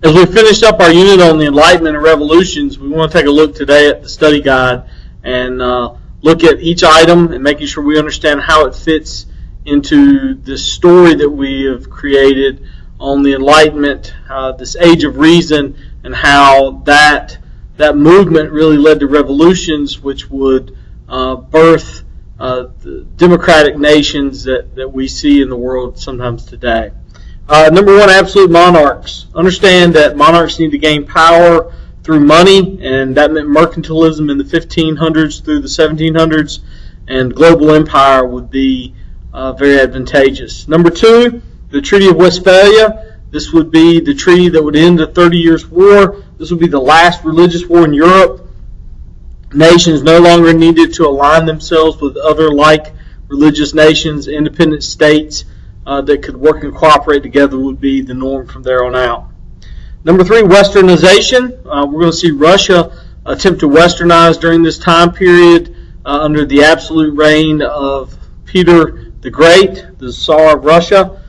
As we finish up our unit on the Enlightenment and revolutions, we want to take a look today at the study guide and look at each item and making sure we understand how it fits into this story that we have created on the Enlightenment, this age of reason, and how that movement really led to revolutions which would birth the democratic nations that we see in the world sometimes today. Number one, absolute monarchs. Understand that monarchs need to gain power through money, and that meant mercantilism in the 1500s through the 1700s, and global empire would be very advantageous. Number two, the Treaty of Westphalia. This would be the treaty that would end the 30 Years' War. This would be the last religious war in Europe. Nations no longer needed to align themselves with other like religious nations. Independent states that could work and cooperate together would be the norm from there on out. Number three, westernization. We're going to see Russia attempt to westernize during this time period under the absolute reign of Peter the Great, the Tsar of Russia.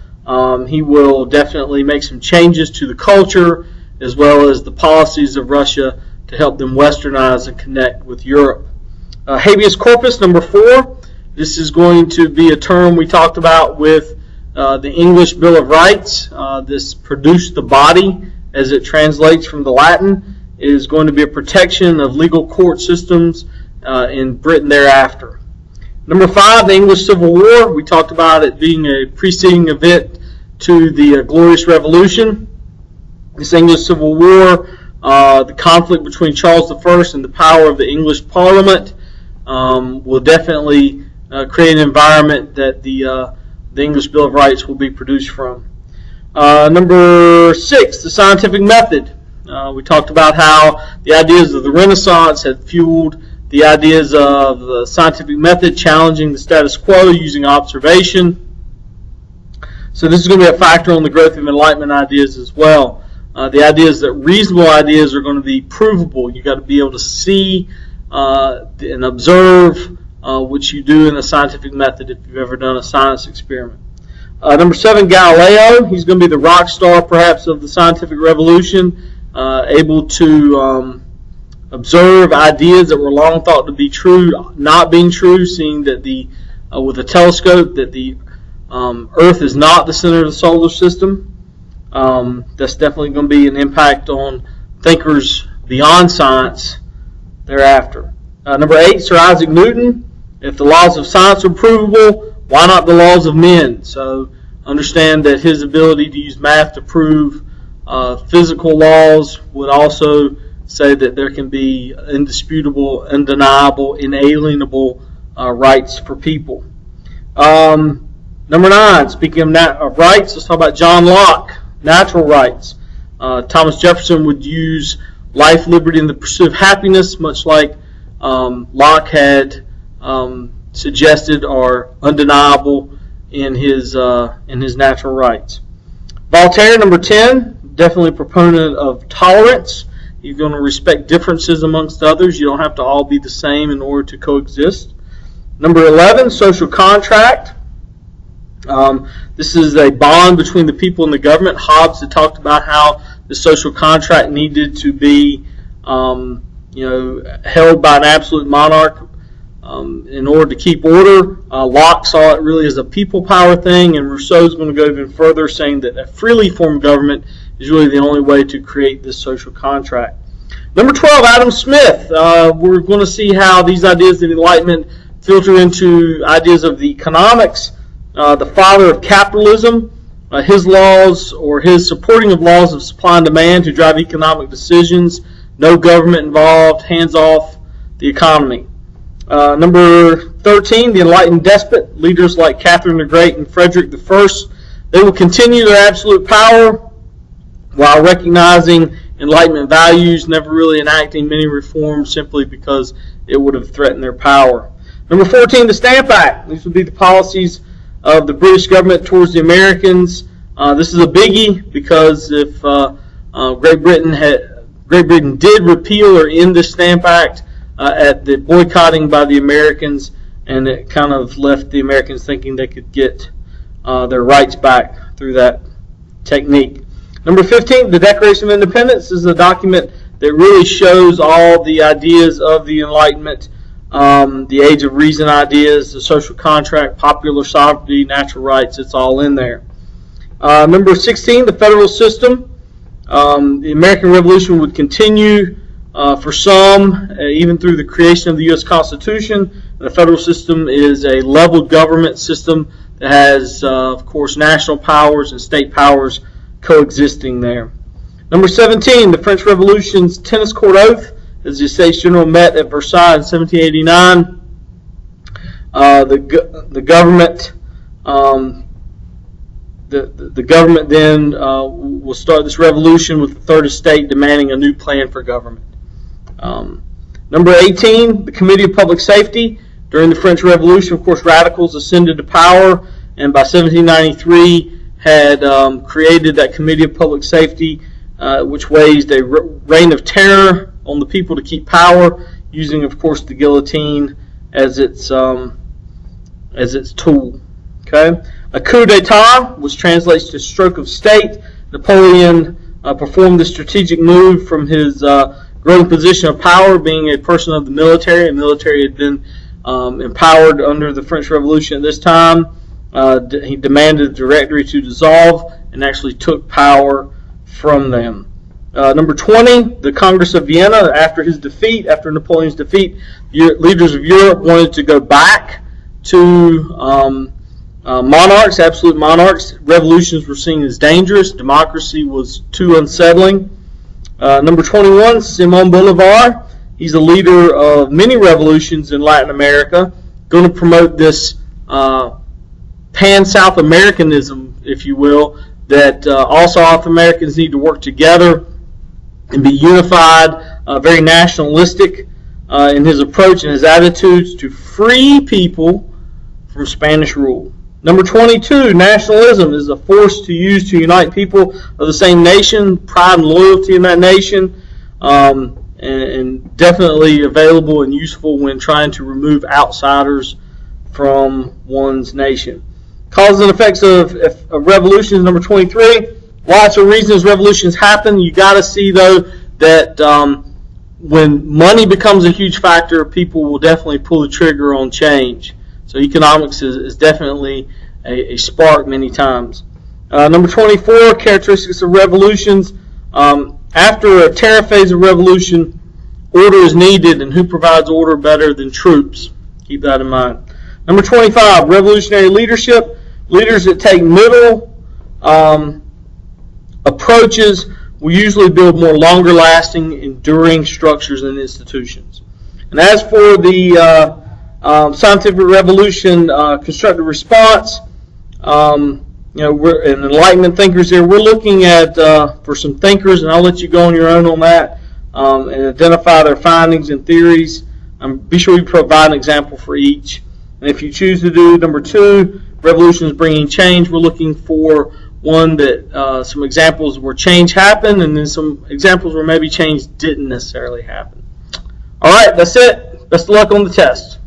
He will definitely make some changes to the culture as well as the policies of Russia to help them westernize and connect with Europe. Habeas corpus, number four. This is going to be a term we talked about with the English Bill of Rights. This produce the body, as it translates from the Latin, is going to be a protection of legal court systems in Britain thereafter. Number five, the English Civil War. We talked about it being a preceding event to the Glorious Revolution. This English Civil War, the conflict between Charles I and the power of the English Parliament, will definitely create an environment that the English Bill of Rights will be produced from. Number six, the scientific method. We talked about how the ideas of the Renaissance had fueled the ideas of the scientific method, challenging the status quo using observation. So this is going to be a factor on the growth of Enlightenment ideas as well. The idea is that reasonable ideas are going to be provable. You've got to be able to see and observe, which you do in a scientific method if you've ever done a science experiment. Number seven, Galileo. He's going to be the rock star, perhaps, of the scientific revolution, able to observe ideas that were long thought to be true, not being true, seeing that with a telescope that the Earth is not the center of the solar system. That's definitely going to be an impact on thinkers beyond science thereafter. Number eight, Sir Isaac Newton. If the laws of science are provable, why not the laws of men? So understand that his ability to use math to prove physical laws would also say that there can be indisputable, undeniable, inalienable rights for people. Number nine, speaking of rights, let's talk about John Locke, natural rights. Thomas Jefferson would use life, liberty, and the pursuit of happiness, much like Locke had suggested are undeniable in his natural rights. Voltaire, number 10, definitely a proponent of tolerance. You're going to respect differences amongst others. You don't have to all be the same in order to coexist. Number 11, social contract. This is a bond between the people and the government. Hobbes had talked about how the social contract needed to be held by an absolute monarch in order to keep order. Locke saw it really as a people power thing, and Rousseau's going to go even further, saying that a freely formed government is really the only way to create this social contract. Number 12, Adam Smith. We're going to see how these ideas of Enlightenment filter into ideas of the economics. The father of capitalism, his laws or his supporting of laws of supply and demand to drive economic decisions, no government involved, hands off the economy. Number 13, the enlightened despot, leaders like Catherine the Great and Frederick I. They will continue their absolute power while recognizing Enlightenment values, never really enacting many reforms simply because it would have threatened their power. Number 14, the Stamp Act. These would be the policies of the British government towards the Americans. This is a biggie because if Great Britain did repeal or end the Stamp Act at the boycotting by the Americans, and it kind of left the Americans thinking they could get their rights back through that technique. Number 15, the Declaration of Independence is a document that really shows all the ideas of the Enlightenment, the Age of Reason ideas, the social contract, popular sovereignty, natural rights. It's all in there. Number 16, the federal system. The American Revolution would continue for some, even through the creation of the U.S. Constitution. The federal system is a leveled government system that has, of course, national powers and state powers coexisting there. Number 17, the French Revolution's tennis court oath, as the States General met at Versailles in 1789. The government, the government then will start this revolution with the Third Estate demanding a new plan for government. Number 18, the Committee of Public Safety. During the French Revolution, of course, radicals ascended to power, and by 1793 had created that Committee of Public Safety, which waged a reign of terror on the people to keep power, using, of course, the guillotine as its tool. Okay, a coup d'état, which translates to stroke of state. Napoleon performed the strategic move from his growing position of power, being a person of the military. The military had been empowered under the French Revolution at this time. He demanded the Directory to dissolve and actually took power from them. Number 20, the Congress of Vienna. After Napoleon's defeat, leaders of Europe wanted to go back to monarchs, absolute monarchs. Revolutions were seen as dangerous. Democracy was too unsettling. Number 21, Simon Bolivar. He's a leader of many revolutions in Latin America, going to promote this pan-South Americanism, if you will, that all South Americans need to work together and be unified, very nationalistic in his approach and his attitudes to free people from Spanish rule. Number 22, nationalism is a force to use to unite people of the same nation, pride and loyalty in that nation, and definitely available and useful when trying to remove outsiders from one's nation. Causes and effects of revolutions, number 23. Lots of reasons revolutions happen. You got to see, though, that when money becomes a huge factor, people will definitely pull the trigger on change. So economics is definitely a spark many times. Number 24, characteristics of revolutions. After a terror phase of revolution, order is needed, and who provides order better than troops? Keep that in mind. Number 25, revolutionary leadership. Leaders that take middle approaches will usually build more longer-lasting, enduring structures and institutions. And as for the scientific revolution constructive response, we're in Enlightenment thinkers here. We're looking at for some thinkers, and I'll let you go on your own on that and identify their findings and theories. Be sure you provide an example for each. And if you choose to do number 2, revolutions bringing change, we're looking for one that some examples where change happened, and then some examples where maybe change didn't necessarily happen. All right, that's it. Best of luck on the test.